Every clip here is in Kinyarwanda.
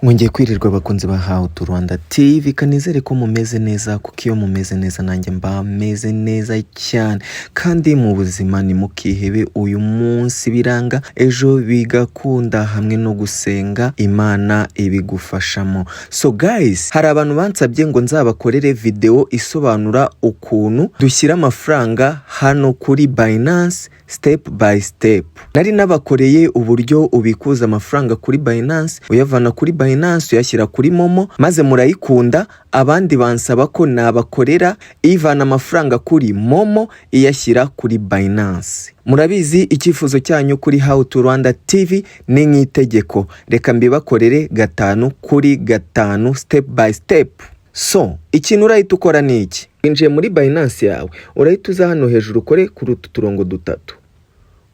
Mwongeye kwirirwa bakunzi ba How to Rwanda TV, kanizere ko mumeze neza, kuko iyo mumeze neza nanjye mba meze neza cyane. Kandi mu buzima ni mukihebe, uyu munsi biranga ejo bigakunda, hamwe no gusenga Imana ibigufashamo. So guys, hari abantu bansabye ngo nzabakorere video isobanura ukuntu dushyira amafaranga hano kuri Binance step by step. Nari nabakoreye uburyo ubikuza amafaranga kuri Binance, uyavana kuri Binance uyashyira kuri Momo, maze murayikunda. Abandi bansaba ko nabakorera ivana amafaranga kuri Momo iyashyira kuri Binance. Murabizi icyifuzo cyanyu kuri How to Rwanda TV ni nk'itegeko, reka mbibakorere 5 kuri 5 step by step. So ikintu urahita ukora ni iki: injiye muri Binance yawe, urahita uza hano hejuru ukore kuri utu turongo dutatu,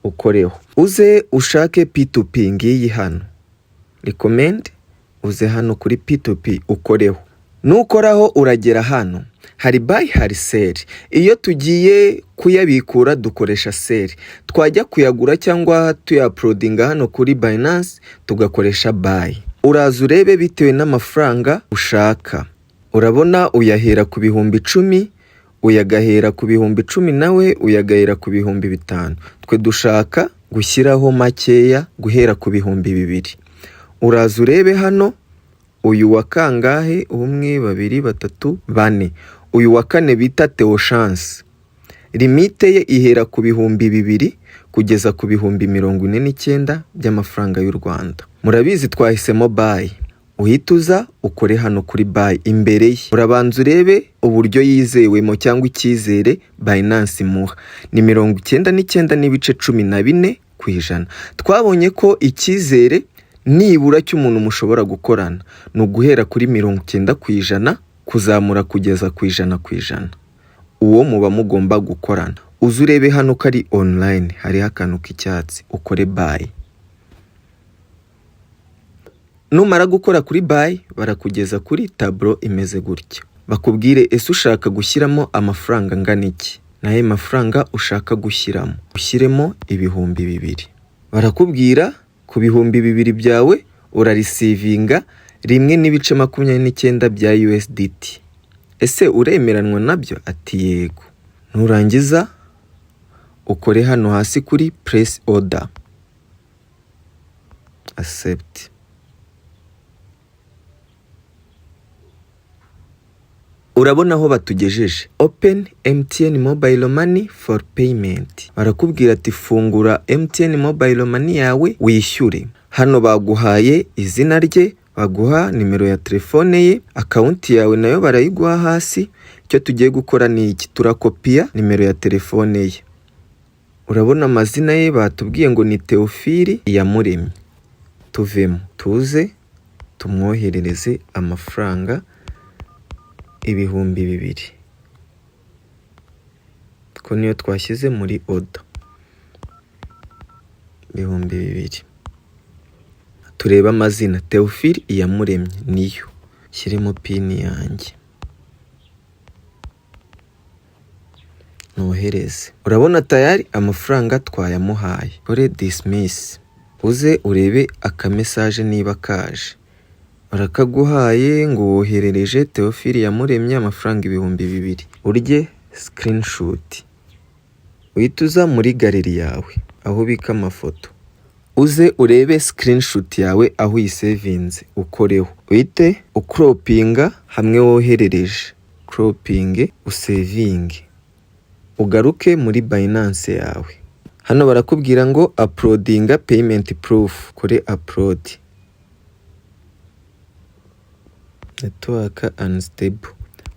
ukoreho, uze ushake P2P ngiyi hano, recommend, uze hano kuri P2P ukoreho. Nukoraho uragera hano hari buy hari sell. Iyo tugiye kuyabikura dukoresha sell, twajya kuyagura cyangwa tuyaploadinga hano kuri Binance tugakoresha buy. Uraza urebe bitewe n'amafaranga ushaka. Urabona uyahera ku bihumbi 10, uyagahera ku bihumbi 10 nawe uyagahera ku bihumbi 5. Twe dushaka gushyiraho makeya guhera ku bihumbi 2. Uraza urebe hano uyu wa kangahe, 1 2 3 4, uyu wa kane bita Theo Chance. Limite ye ihera ku bihumbi 2 kugeza ku bihumbi 49 by'amafaranga y'u Rwanda. Murabizi twahisemo buy. Uhituza ukore hano kuri buy imbere ye. Urabanza urebe uburyo yizewemo cyangwa icyizere Binance imuha ni 99.14%. Twabonye ko icyizere nibura cy'umuntu mushobora gukorana ni uguhera kuri 90% kuzamura kugeza ku 100%. Uwo muba mugomba gukorana. Uze urebe hano ko ari online, hari akantu k'icyatsi, ukore buy. Numara gukora kuri buy barakugeza kuri tableau imeze gutya, bakubwire ese ushaka gushyiramo amafaranga ngana iki, naye mafaranga ushaka gushyiramo ushyiremo ibihumbi 2. Barakubwira ku bihumbi 2 byawe urarisivinga 1.29 bya USDT. Ese uremeranwa nabyo? Ati yego. Nurangiza ukore hano hasi kuri press order, accept. Urabona aho batugejeje, open MTN mobile money for payment. Barakubwira ati fungura MTN mobile money yawe wishyure. Hano baguhaye izina rye, baguha nimero ya telefone ye, account yawe nayo barayiguha hasi. Icyo tugiye gukora ni iki: turakopia nimero ya telefone ye. Urabona amazina ye batubwiye ngo ni Theophile Iyamuremye. Tuvemo tuze tumwoherereze amafaranga ibihumbi 2. Ko niyo twashyize muri order, ibihumbi 2. Tureba amazina Theophile Iyamuremye niyo, shyiremo pin yanjye, nohereze. Urabona tayari amafaranga twayamuhaye. Kore dismiss, uze urebe aka message niba kaje. Barakaguhaye ngo woherereje Theophile Iyamuremye amafaranga ibihumbi 2. Urye screenshot, uhituza muri galeri yawe aho ubika amafoto, uze urebe screenshot yawe aho uyisevinze ukoreho, uhite ukropinga hamwe woherereje, cropping usevinge, ugaruke muri Binance yawe. Hano barakubwira ngo uploadinga payment proof, kore upload. Network unstable,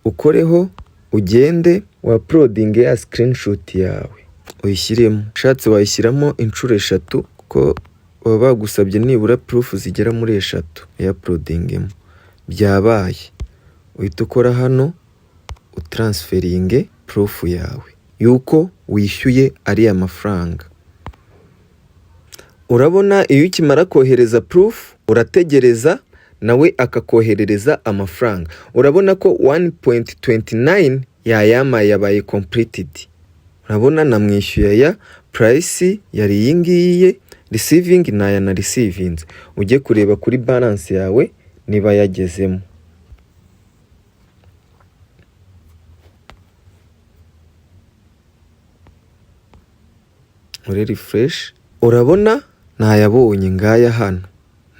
ukoreho ugende uploading ya screenshot yawe uyishyiremo. Ushatse wayishyiramo inshuro 3 kuko baba bagusabye nibura proof zigera muri 3 ya uploadingemo. Byabaye uhita ukora hano utransferinge proof yawe yuko wishyuye ari amafaranga. Urabona iyo ukimara kohereza proof urategereza nawe akakoherereza amafaranga. Urabona ko 1.29 yayamaye yabaye completed. Urabona namwishyuye ya price yari yingiye, receiving na receivings. Ujye kureba kuri balance yawe niba yagezemo. Muri refresh urabona ntayabonye, ngaya hano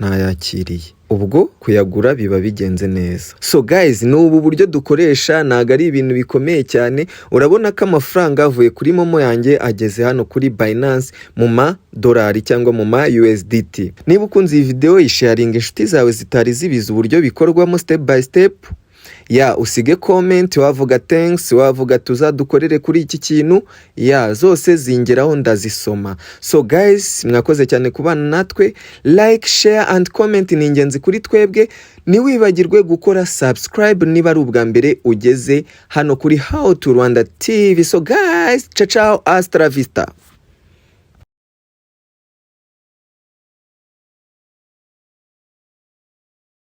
ntayakiriye, ubwo kuyagura biba bigenze neza. So guys, n'ubu buryo dukoresha ntago ari ibintu bikomeye cyane. Urabona ko amafaranga avuye kuri momo yanjye ageze hano kuri Binance mu madolari cyangwa mu ma USDT. Niba ukunze iyi video, isharinga inshuti zawe zitari zibiza uburyo bikorwamo step by step. Usige comment, wavuga thanks, wavuga tuzadukorere kuri iki kintu, zose zingeraho ndazisoma. So guys, mwakoze cyane kubana natwe. Like, share and comment ni ingenzi kuri twebwe. Niwibagirwe gukora subscribe niba ari ubwa mbere ugeze hano kuri How to Rwanda TV. So guys, ciao ciao, hasta la vista.